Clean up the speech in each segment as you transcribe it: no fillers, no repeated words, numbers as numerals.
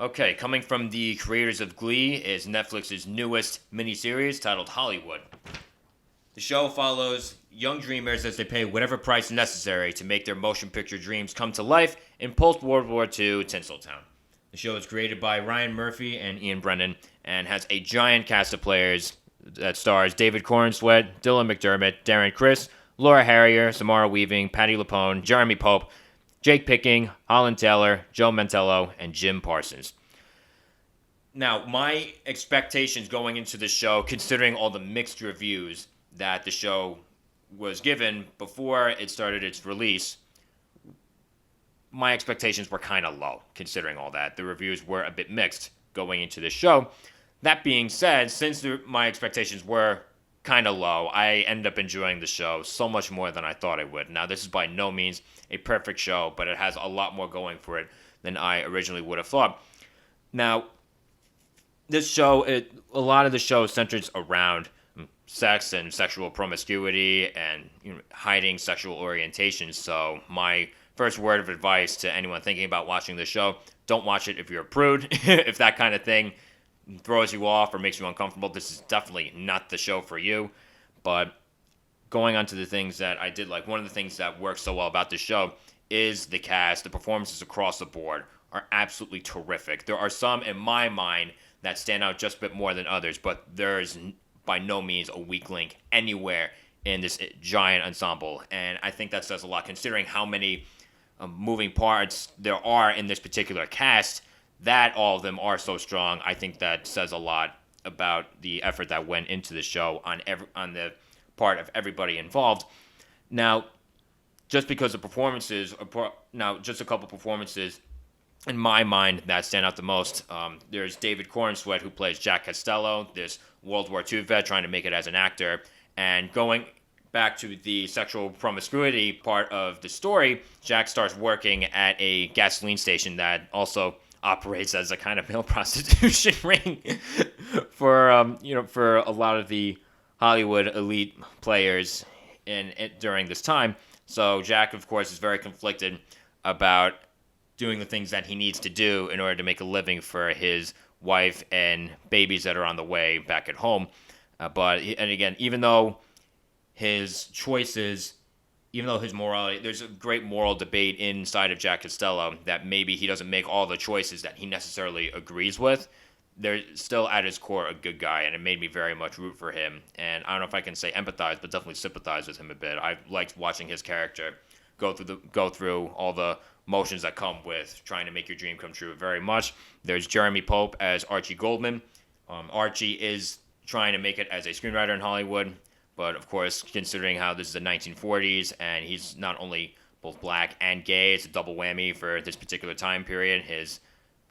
Okay, coming from the creators of Glee is Netflix's newest miniseries titled Hollywood. The show follows young dreamers as they pay whatever price necessary to make their motion picture dreams come to life in post-World War II Tinseltown. The show is created by Ryan Murphy and Ian Brennan and has a giant cast of players that stars David Corenswet, Dylan McDermott, Darren Criss, Laura Harrier, Samara Weaving, Patti Lupone, Jeremy Pope, Jake Picking, Holland Taylor, Joe Mantello, and Jim Parsons. Now, my expectations going into the show, considering all the mixed reviews that the show was given before it started its release, my expectations were kind of low, considering all that. The reviews were a bit mixed going into the show. That being said, since my expectations were kind of low, I ended up enjoying the show so much more than I thought I would. Now, this is by no means a perfect show, but it has a lot more going for it than I originally would have thought. Now, this show, a lot of the show centers around sex and sexual promiscuity and hiding sexual orientation. So my first word of advice to anyone thinking about watching the show, don't watch it if you're a prude. If that kind of thing throws you off or makes you uncomfortable, this is definitely not the show for you. But going on to the things that I did like, one of the things that works so well about this show is the cast. The performances across the board are absolutely terrific. There are some, in my mind, that stand out just a bit more than others, but there's by no means a weak link anywhere in this giant ensemble. And I think that says a lot, considering how many moving parts there are in this particular cast, that all of them are so strong. I think that says a lot about the effort that went into the show on the part of everybody involved. Now, just because the performances, just a couple performances in my mind that stand out the most. There's David Corenswet, who plays Jack Costello, this World War II vet trying to make it as an actor. And going back to the sexual promiscuity part of the story, Jack starts working at a gasoline station that also operates as a kind of male prostitution ring for a lot of the Hollywood elite players during this time. So Jack, of course, is very conflicted about doing the things that he needs to do in order to make a living for his wife and babies that are on the way back at home. Even though his morality, there's a great moral debate inside of Jack Costello that maybe he doesn't make all the choices that he necessarily agrees with. They're still at his core a good guy, and it made me very much root for him. And I don't know if I can say empathize, but definitely sympathize with him a bit. I liked watching his character go through all the motions that come with trying to make your dream come true very much. There's Jeremy Pope as Archie Goldman. Archie is trying to make it as a screenwriter in Hollywood, but of course, considering how this is the 1940s and he's not only both black and gay, it's a double whammy for this particular time period. His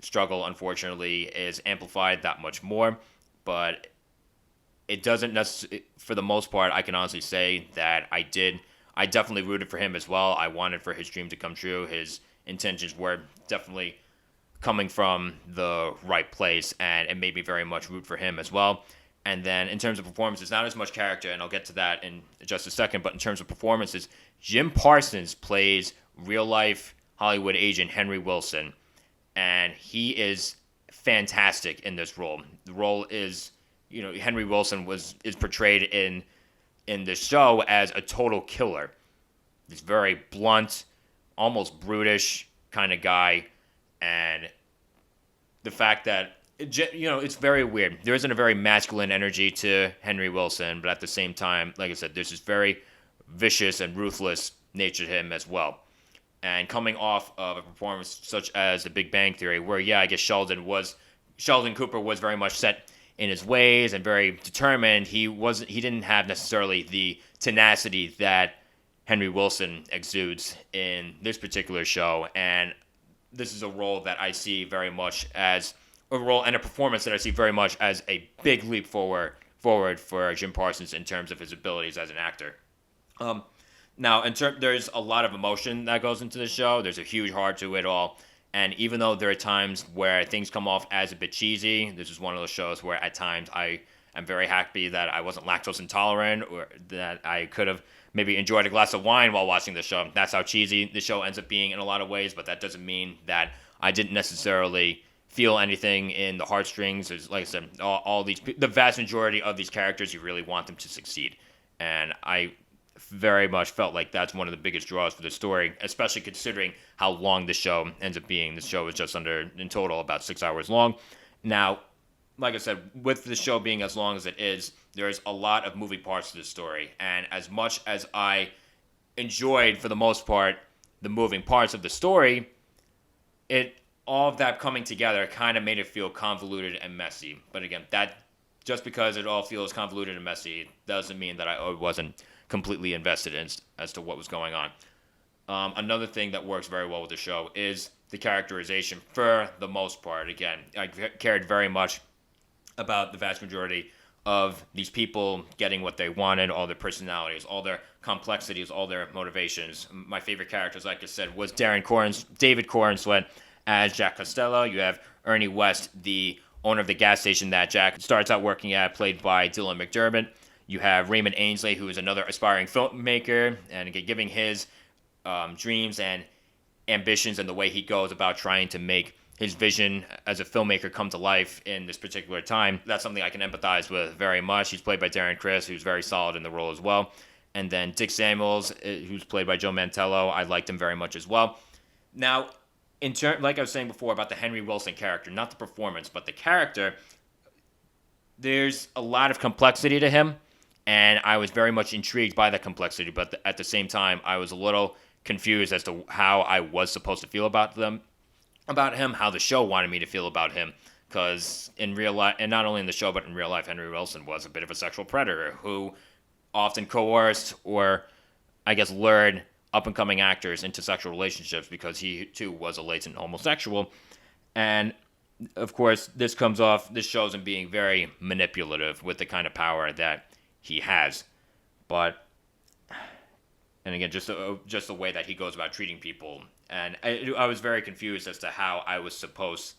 struggle, unfortunately, is amplified that much more, but it doesn't necessarily, for the most part, I can honestly say that I definitely rooted for him as well. I wanted for his dream to come true. His intentions were definitely coming from the right place, and it made me very much root for him as well. And then in terms of performances, not as much character, and I'll get to that in just a second, but in terms of performances, Jim Parsons plays real-life Hollywood agent Henry Wilson, and he is fantastic in this role. The role is, Henry Wilson is portrayed in the show as a total killer. This very blunt, almost brutish kind of guy, and the fact that it's very weird. There isn't a very masculine energy to Henry Wilson, but at the same time, like I said, there's this very vicious and ruthless nature to him as well. And coming off of a performance such as The Big Bang Theory, where I guess Sheldon Cooper was very much set in his ways and very determined, he didn't have necessarily the tenacity that Henry Wilson exudes in this particular show. And this is a role that I see very much as a role and a performance that I see very much as a big leap forward for Jim Parsons in terms of his abilities as an actor. Now, there's a lot of emotion that goes into the show. There's a huge heart to it all. And even though there are times where things come off as a bit cheesy, this is one of those shows where at times I am very happy that I wasn't lactose intolerant or that I could have maybe enjoyed a glass of wine while watching the show. That's how cheesy the show ends up being in a lot of ways, but that doesn't mean that I didn't necessarily feel anything in the heartstrings. There's, like I said, all these, the vast majority of these characters, you really want them to succeed. And I very much felt like that's one of the biggest draws for the story, especially considering how long the show ends up being. The show is just under, in total, about 6 hours long. Now, like I said, with the show being as long as it is, there's a lot of moving parts to the story. And as much as I enjoyed, for the most part, the moving parts of the story, all of that coming together kind of made it feel convoluted and messy. But again, that just because it all feels convoluted and messy doesn't mean that I wasn't completely invested in as to what was going on. Another thing that works very well with the show is the characterization for the most part. Again, I cared very much about the vast majority of these people getting what they wanted, all their personalities, all their complexities, all their motivations. My favorite characters, like I said, was David Corenswet as Jack Costello. You have Ernie West, the owner of the gas station that Jack starts out working at, played by Dylan McDermott. You have Raymond Ainsley, who is another aspiring filmmaker, and giving his dreams and ambitions and the way he goes about trying to make his vision as a filmmaker come to life in this particular time. That's something I can empathize with very much. He's played by Darren Criss, who's very solid in the role as well. And then Dick Samuels, who's played by Joe Mantello. I liked him very much as well. Now, like I was saying before about the Henry Wilson character, not the performance, but the character, there's a lot of complexity to him, and I was very much intrigued by that complexity, but at the same time, I was a little confused as to how I was supposed to feel about him, how the show wanted me to feel about him, because in real life, and not only in the show, but in real life, Henry Wilson was a bit of a sexual predator who often coerced or, I guess, lured up-and-coming actors into sexual relationships because he, too, was a latent homosexual. And, of course, this shows him being very manipulative with the kind of power that he has. But, and again, just the way that he goes about treating people. And I was very confused as to how I was supposed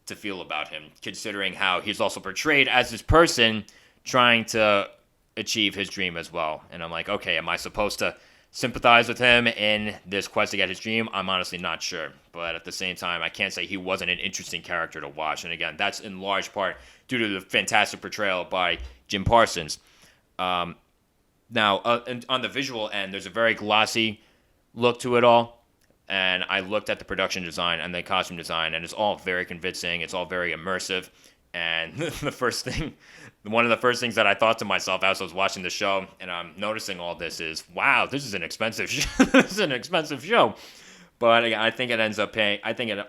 to feel about him, considering how he's also portrayed as this person trying to achieve his dream as well. And I'm like, okay, am I supposed to sympathize with him in this quest to get his dream? I'm honestly not sure. But at the same time, I can't say he wasn't an interesting character to watch. And again, that's in large part due to the fantastic portrayal by Jim Parsons. Now, and on the visual end, there's a very glossy look to it all. And I looked at the production design and the costume design, and it's all very convincing. It's all very immersive. And one of the first things that I thought to myself as I was watching the show, and I'm noticing all this, is, wow, this is an expensive show. But again, I think it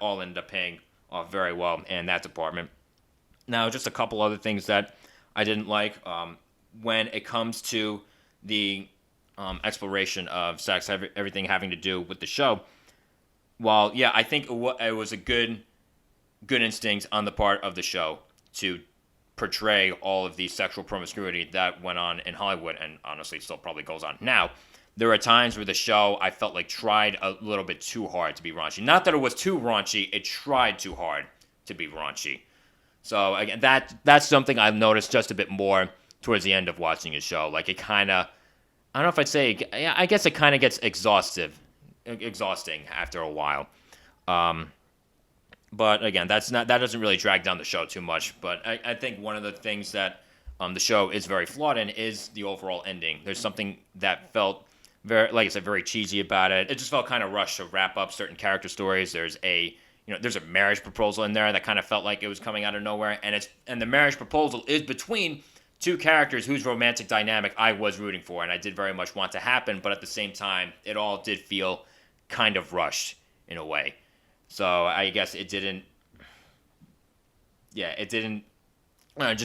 all ended up paying off very well in that department. Now, just a couple other things that I didn't like when it comes to the exploration of sex, everything having to do with the show. While, yeah, I think it was a good instinct on the part of the show to portray all of the sexual promiscuity that went on in Hollywood, and honestly still probably goes on now. There are times where the show, I felt like, tried a little bit too hard to be raunchy. Not that it was too raunchy, it tried too hard to be raunchy. So again, that's something I've noticed just a bit more towards the end of watching a show. Like, it kind of, I don't know if I'd say, I guess it kind of gets exhausting after a while. But again, that doesn't really drag down the show too much. But I think one of the things that the show is very flawed in is the overall ending. There's something that felt very, like I said, very cheesy about it. It just felt kind of rushed to wrap up certain character stories. There's a marriage proposal in there that kind of felt like it was coming out of nowhere, and the marriage proposal is between two characters whose romantic dynamic I was rooting for, and I did very much want to happen. But at the same time, it all did feel kind of rushed in a way. So I guess it just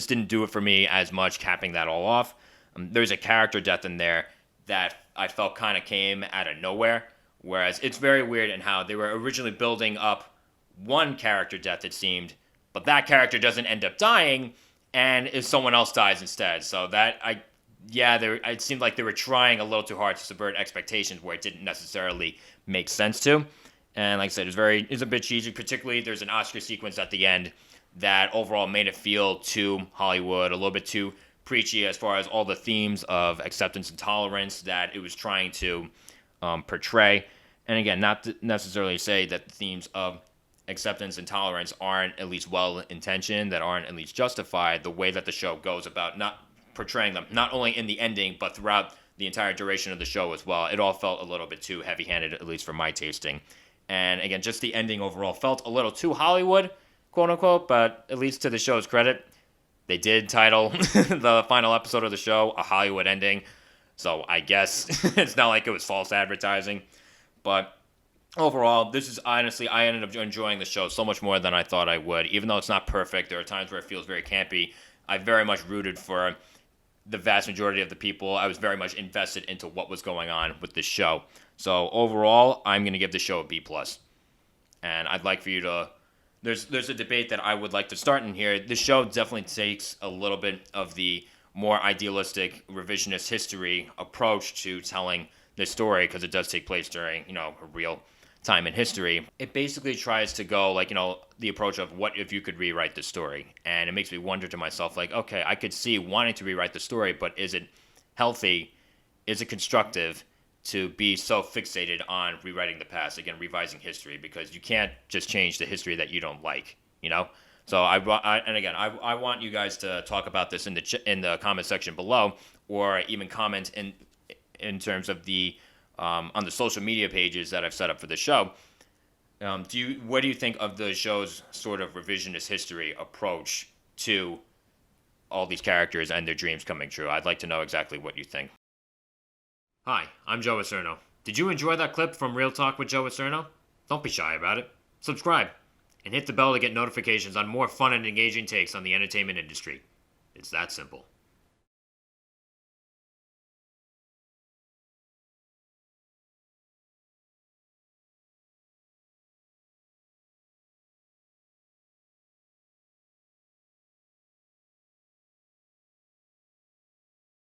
didn't do it for me as much, capping that all off. There's a character death in there that I felt kind of came out of nowhere, whereas it's very weird in how they were originally building up one character death, it seemed, but that character doesn't end up dying, and if someone else dies instead. So it seemed like they were trying a little too hard to subvert expectations where it didn't necessarily make sense to. And like I said, it's a bit cheesy. Particularly, there's an Oscar sequence at the end that overall made it feel too Hollywood, a little bit too preachy as far as all the themes of acceptance and tolerance that it was trying to portray. And again, not to necessarily say that the themes of acceptance and tolerance aren't at least well-intentioned, that aren't at least justified, the way that the show goes about not portraying them, not only in the ending, but throughout the entire duration of the show as well. It all felt a little bit too heavy-handed, at least for my tasting. And again, just the ending overall felt a little too Hollywood, quote-unquote, but at least to the show's credit, they did title the final episode of the show a Hollywood ending. So I guess it's not like it was false advertising. But overall, this is honestly, I ended up enjoying the show so much more than I thought I would. Even though it's not perfect, there are times where it feels very campy. I very much rooted for the vast majority of the people. I was very much invested into what was going on with this show. So overall, I'm going to give the show a B+. And I'd like for you to... There's a debate that I would like to start in here. The show definitely takes a little bit of the more idealistic revisionist history approach to telling the story, because it does take place during, a real time in history. It basically tries to go, the approach of what if you could rewrite the story? And it makes me wonder to myself, okay, I could see wanting to rewrite the story, but is it healthy? Is it constructive to be so fixated on rewriting the past, again, revising history, because you can't just change the history that you don't like, So I want you guys to talk about this in the comment section below, or even comment in terms of the on the social media pages that I've set up for the show. What do you think of the show's sort of revisionist history approach to all these characters and their dreams coming true? I'd like to know exactly what you think. Hi, I'm Joe Acierno. Did you enjoy that clip from Real Talk with Joe Acierno? Don't be shy about it. Subscribe and hit the bell to get notifications on more fun and engaging takes on the entertainment industry. It's that simple.